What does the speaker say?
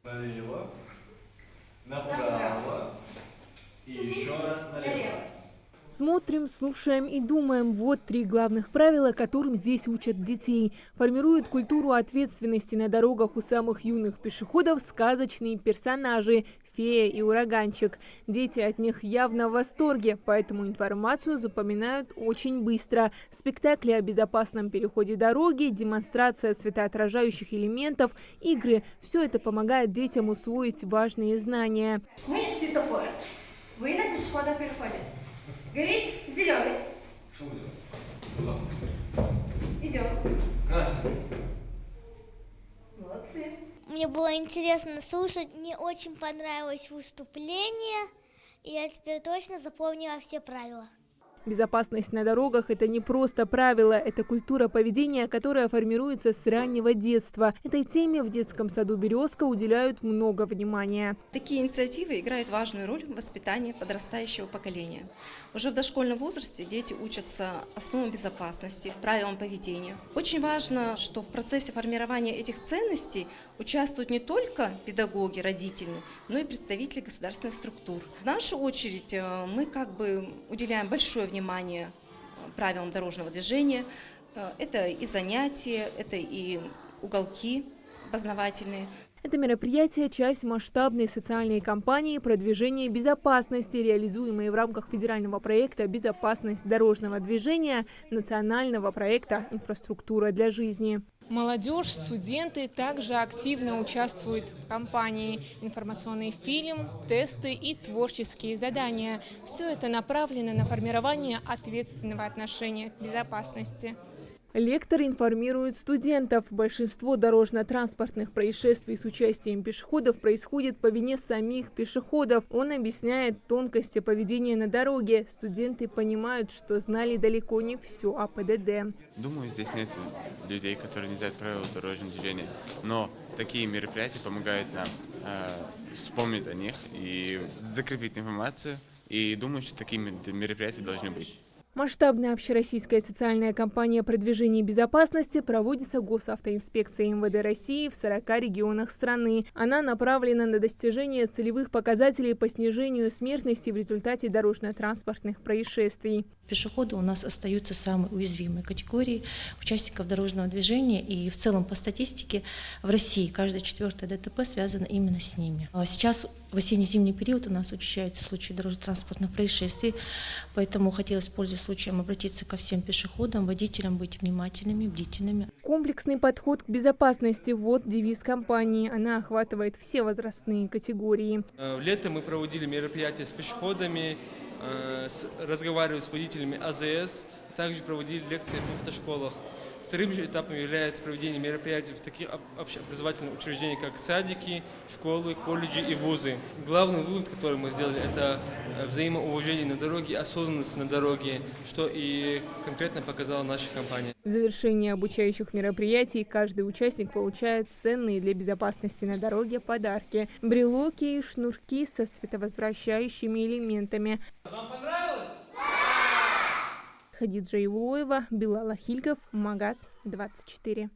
Налево, направо и еще раз налево. Смотрим, слушаем и думаем. Вот 3 главных правила, которым здесь учат детей. Формируют культуру ответственности на дорогах у самых юных пешеходов сказочные персонажи – фея и ураганчик. Дети от них явно в восторге, поэтому информацию запоминают очень быстро. Спектакли о безопасном переходе дороги, демонстрация светоотражающих элементов, игры – все это помогает детям усвоить важные знания. Мы светофор. Вы на пешеходном переходе. Горит зеленый. Что мы делаем? Идем. Красный. Молодцы. Мне было интересно слушать, мне очень понравилось выступление, и я теперь точно запомнила все правила. Безопасность на дорогах – это не просто правило, это культура поведения, которая формируется с раннего детства. Этой теме в детском саду «Березка» уделяют много внимания. Такие инициативы играют важную роль в воспитании подрастающего поколения. Уже в дошкольном возрасте дети учатся основам безопасности, правилам поведения. Очень важно, что в процессе формирования этих ценностей участвуют не только педагоги, родители, но и представители государственных структур. В нашу очередь мы уделяем большое внимание правилам дорожного движения. Это и занятия, это и уголки познавательные. Это мероприятие – часть масштабной социальной кампании продвижения безопасности, реализуемой в рамках федерального проекта «Безопасность дорожного движения» национального проекта «Инфраструктура для жизни». Молодежь, студенты также активно участвуют в кампании. Информационный фильм, тесты и творческие задания – все это направлено на формирование ответственного отношения к безопасности. Лектор информирует студентов. Большинство дорожно-транспортных происшествий с участием пешеходов происходит по вине самих пешеходов. Он объясняет тонкости поведения на дороге. Студенты понимают, что знали далеко не все о ПДД. Думаю, здесь нет людей, которые не знают правила дорожного движения. Но такие мероприятия помогают нам вспомнить о них и закрепить информацию. И думаю, что такие мероприятия должны быть. Масштабная общероссийская социальная кампания продвижения безопасности проводится Госавтоинспекцией МВД России в 40 регионах страны. Она направлена на достижение целевых показателей по снижению смертности в результате дорожно-транспортных происшествий. Пешеходы у нас остаются самой уязвимой категорией участников дорожного движения, и в целом по статистике в России каждое 4-е ДТП связано именно с ними. Сейчас в осенне-зимний период у нас учащаются случаи дорожно-транспортных происшествий, поэтому хотелось, пользуясь случаем, обратиться ко всем пешеходам, водителям быть внимательными, бдительными. Комплексный подход к безопасности – вот девиз компании. Она охватывает все возрастные категории. Летом мы проводили мероприятия с пешеходами, разговаривали с водителями АЗС, также проводили лекции в автошколах. Вторым же этапом является проведение мероприятий в таких общеобразовательных учреждениях, как садики, школы, колледжи и вузы. Главный вывод, который мы сделали, это взаимоуважение на дороге и осознанность на дороге, что и конкретно показала наша компания. В завершении обучающих мероприятий каждый участник получает ценные для безопасности на дороге подарки – брелоки и шнурки со световозвращающими элементами. Вам понравилось? Хадиджа Ивлоева, Билал Ахильков, Магаз 24.